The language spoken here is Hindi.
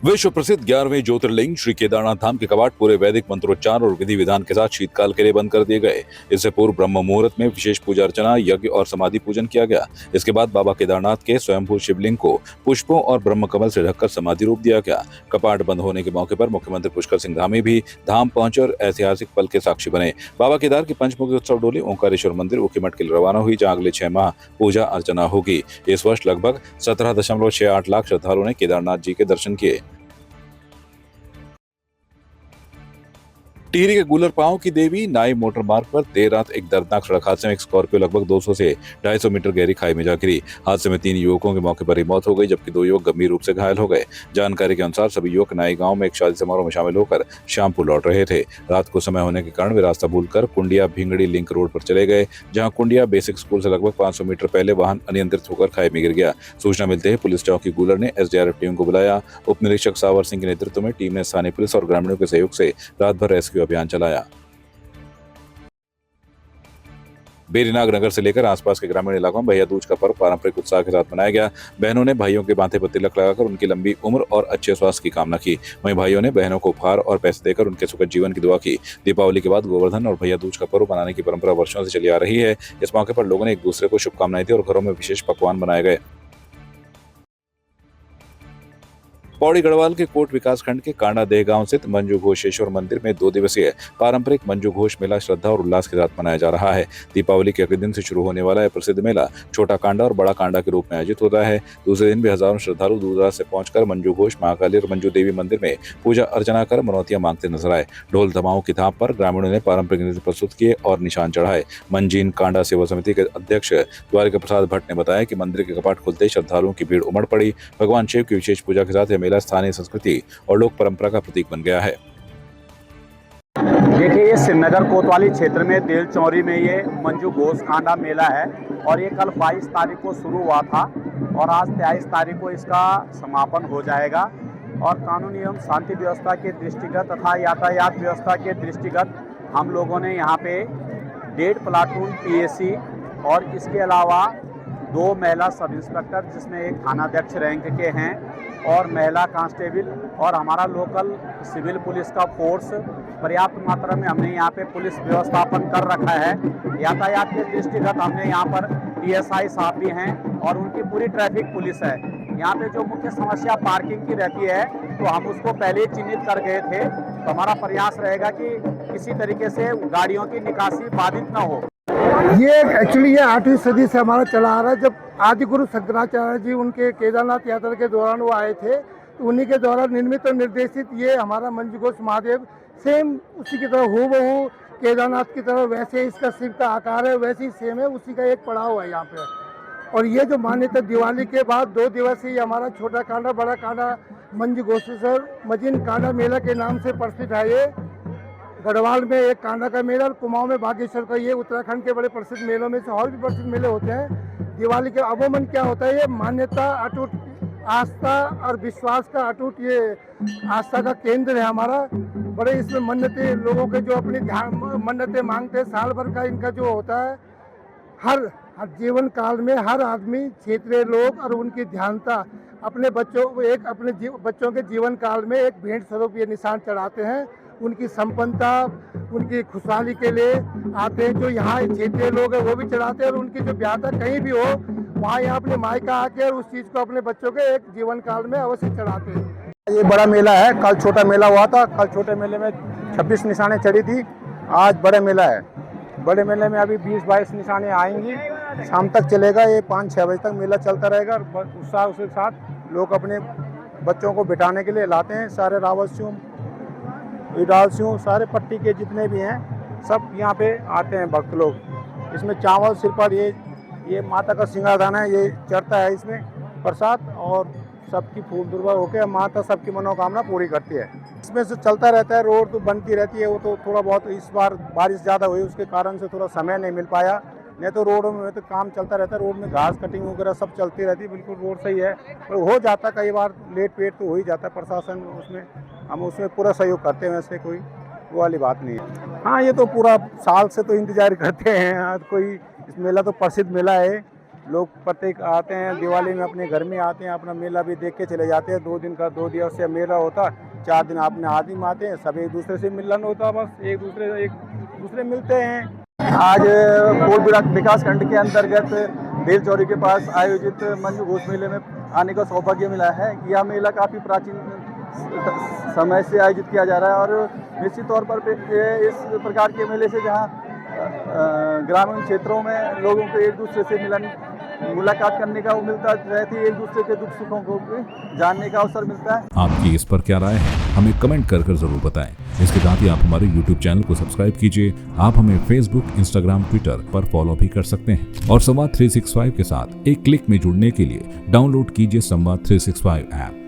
विश्व प्रसिद्ध 11वें ज्योतिर्लिंग श्री केदारनाथ धाम के कपाट पूरे वैदिक मंत्रोच्चार और विधि विधान के साथ शीतकाल के लिए बंद कर दिए गए। इससे पूर्व ब्रह्म मुहूर्त में विशेष पूजा अर्चना, यज्ञ और समाधि पूजन किया गया। इसके बाद बाबा केदारनाथ के स्वयंभू शिवलिंग को पुष्पों और ब्रह्म कमल से ढककर समाधि रूप दिया गया। कपाट बंद होने के मौके पर मुख्यमंत्री पुष्कर सिंह धामी भी धाम पहुंचे और ऐतिहासिक पल के साक्षी बने। बाबा केदार की पंचमुखी उत्सव डोली ओंकारेश्वर मंदिर ऊखीमठ के लिए रवाना हुई, जहाँ अगले 6 माह पूजा अर्चना होगी। इस वर्ष लगभग 17.68 लाख श्रद्धालुओं ने केदारनाथ जी के दर्शन किए। टिहरी के गुलर पांव की देवी नाई मोटर मार्ग पर देर रात एक दर्दनाक सड़क हादसे में एक स्कॉर्पियो लगभग 200 से 250 मीटर गहरी खाई में जा गिरी। हादसे में 3 युवकों के मौके पर ही मौत हो गई, जबकि 2 युवक गंभीर रूप से घायल हो गए। जानकारी के अनुसार सभी युवक नाई गांव में एक शादी समारोह में शामिल होकर शामपुर लौट रहे थे। रात को समय होने के कारण वे रास्ता भूलकर कुंडिया भिंगड़ी लिंक रोड पर चले गए, जहाँ कुंडिया बेसिक स्कूल से लगभग 500 मीटर पहले वाहन अनियंत्रित होकर खाई में गिर गया। सूचना मिलते ही पुलिस चौकी गुलर ने एसडीआरएफ टीम को बुलाया। उप निरीक्षक सावर सिंह के नेतृत्व में टीम ने स्थानीय पुलिस और ग्रामीणों के सहयोग से रात भर रेस्क्यू अभियान चलाया। बेरीनाग नगर से लेकर आसपास के ग्रामीण इलाकों में भैया दूज का पर्व पारंपरिक उत्साह के साथ मनाया गया। बहनों ने भाइयों के माथे पर तिलक लगाकर उनकी लंबी उम्र और अच्छे स्वास्थ्य की कामना की। वहीं भाइयों ने बहनों को उपहार और पैसे देकर उनके सुखद जीवन की दुआ की। दीपावली के बाद गोवर्धन और भैया दूज का पर्व मनाने की परंपरा वर्षों से चली आ रही है। इस मौके पर लोगों ने एक दूसरे को शुभकामनाएं दी और घरों में विशेष पकवान बनाए गए। पौड़ी गढ़वाल के कोट विकासखंड के कांडा देह गांव स्थित मंजू घोषेश्वर मंदिर में 2 दिवसीय पारंपरिक मंजू घोष मेला श्रद्धा और उल्लास के साथ मनाया जा रहा है। दीपावली के अगले दिन से शुरू होने वाला यह प्रसिद्ध मेला छोटा कांडा और बड़ा कांडा के रूप में आयोजित होता है। दूसरे दिन भी हजारों श्रद्धालु दूर दराज से पहुंचकर मंजू घोष, महाकाली और मंजू देवी मंदिर में पूजा अर्चना कर मनौतियां मांगते नजर आए। ढोल धमाओं की थाप पर ग्रामीणों ने पारंपरिक नृत्य प्रस्तुत किए और निशान चढ़ाए। मंजीन कांडा सेवा समिति के अध्यक्ष द्वारिका प्रसाद भट्ट ने बताया कि मंदिर के कपाट खुलते ही श्रद्धालुओं की भीड़ उमड़ पड़ी। भगवान शिव की विशेष पूजा के साथ यह मेला स्थानीय संस्कृति और लोक परंपरा का प्रतीक बन गया है। देखिए, ये श्रीनगर कोतवाली क्षेत्र में देल चौरी में ये मंजू घोष कांडा मेला है और ये कल 22 तारीख को शुरू हुआ था और आज 23 तारीख को इसका समापन हो जाएगा। और कानून एवं शांति व्यवस्था के दृष्टिगत तथा यातायात व्यवस्था के दृष्टिगत हम लोगों ने यहाँ पे 1.5 प्लाटून पीएसी और इसके अलावा 2 महिला सब इंस्पेक्टर, जिसमें एक थानाध्यक्ष रैंक के हैं, और महिला कांस्टेबल और हमारा लोकल सिविल पुलिस का फोर्स पर्याप्त मात्रा में हमने यहाँ पे पुलिस व्यवस्थापन कर रखा है। यातायात के दृष्टिगत हमने यहाँ पर टीएसआई साहब भी हैं और उनकी पूरी ट्रैफिक पुलिस है। यहाँ पे जो मुख्य समस्या पार्किंग की रहती है तो हम उसको पहले ही चिन्हित कर गए थे, तो हमारा प्रयास रहेगा कि किसी तरीके से गाड़ियों की निकासी बाधित न हो। ये एक्चुअली ये 8वीं सदी से हमारा चला आ रहा है। जब आदि गुरु शंकराचार्य जी उनके केदारनाथ यात्रा के दौरान वो आए थे, तो उन्हीं के द्वारा निर्मित और निर्देशित ये हमारा मंजू घोष महादेव सेम उसी की तरह हूबहू केदारनाथ की तरह वैसे इसका शिव का आकार है, वैसे ही सेम है, उसी का एक पड़ाव है यहाँ पे। और ये जो मान्यता दिवाली के बाद 2 दिवसीय हमारा छोटा कांडा बड़ा कांडा मंजू घोषेश्वर मजीन कांडा मेला के नाम से प्रसिद्ध है। ये गढ़वाल में एक कांडा का मेला और कुमाऊं में बागेश्वर का, ये उत्तराखंड के बड़े प्रसिद्ध मेलों में से और भी प्रसिद्ध मेले होते हैं। दिवाली के अमूमन क्या होता है, ये मान्यता, अटूट आस्था और विश्वास का अटूट ये आस्था का केंद्र है हमारा। बड़े इसमें मन्नतें लोगों के जो अपनी मन्नतें मांगते हैं, साल भर का इनका जो होता है, हर जीवन काल में हर आदमी, क्षेत्रीय लोग और उनकी ध्यानता अपने बच्चों को अपने बच्चों के जीवन काल में एक भेंट स्वरूप ये निशान चढ़ाते हैं। उनकी संपन्नता, उनकी खुशहाली के लिए आते हैं। जो यहाँ क्षेत्रीय लोग हैं वो भी चढ़ाते हैं और उनकी जो ब्याहता कहीं भी हो वहाँ यहाँ अपने मायका आके और उस चीज़ को अपने बच्चों के एक जीवन काल में अवश्य चढ़ाते हैं। ये बड़ा मेला है, कल छोटा मेला हुआ था। कल छोटे मेले में 26 निशानें चढ़ी थी, आज बड़े मेला है। बड़े मेले में अभी 20-22 निशानें आएंगी, शाम तक चलेगा। ये 5-6 बजे तक मेला चलता रहेगा। उत्साह के साथ लोग अपने बच्चों को बिठाने के लिए लाते हैं। सारे रावतसियों, इडालसियों, सारे पट्टी के जितने भी हैं सब यहाँ पे आते हैं भक्त लोग। इसमें चावल सिरपर, ये माता का सिंगारदान है, ये चढ़ता है इसमें प्रसाद, और सबकी फूल दुर्वा होकर माता सबकी मनोकामना पूरी करती है। इसमें से चलता रहता है। रोड तो बनती रहती है, वो तो थोड़ा बहुत इस बार बारिश ज़्यादा हुई उसके कारण से थोड़ा समय नहीं मिल पाया, नहीं तो रोडों में तो काम चलता रहता है। रोड में घास कटिंग वगैरह सब चलती रहती है, बिल्कुल रोड सही है। पर हो जाता कई बार लेट वेट तो हो ही जाता है। प्रशासन उसमें, हम उसमें पूरा सहयोग करते हैं, वैसे कोई वो वाली बात नहीं है। हाँ, ये तो पूरा साल से तो इंतजार करते हैं। कोई इस मेला तो प्रसिद्ध मेला है, लोग प्रत्येक आते हैं, दिवाली में अपने घर में आते हैं, अपना मेला भी देख के चले जाते हैं। 2 दिन का 2 दिवसीय मेला होता, 4 दिन अपने आदिम आते हैं, सब एक दूसरे से मिलन होता, बस एक दूसरे मिलते हैं। आज कोल विकास खंड के अंतर्गत देल चौरी के पास आयोजित मंजू घोष मेले में आने का सौभाग्य मिला है। यह मेला काफ़ी प्राचीन समय से आयोजित किया जा रहा है और निश्चित तौर पर इस प्रकार के मेले से जहां ग्रामीण क्षेत्रों में लोगों को एक दूसरे से मुलाकात करने का वो मिलता रहती है, एक दूसरे के दुख सुखों को जानने का अवसर मिलता है। आपकी इस पर क्या राय है, हमें कमेंट कर जरूर बताएं। इसके साथ ही आप हमारे YouTube चैनल को सब्सक्राइब कीजिए। आप हमें Facebook, Instagram, Twitter पर फॉलो भी कर सकते हैं और संवाद 365 के साथ एक क्लिक में जुड़ने के लिए डाउनलोड कीजिए संवाद 365 ऐप।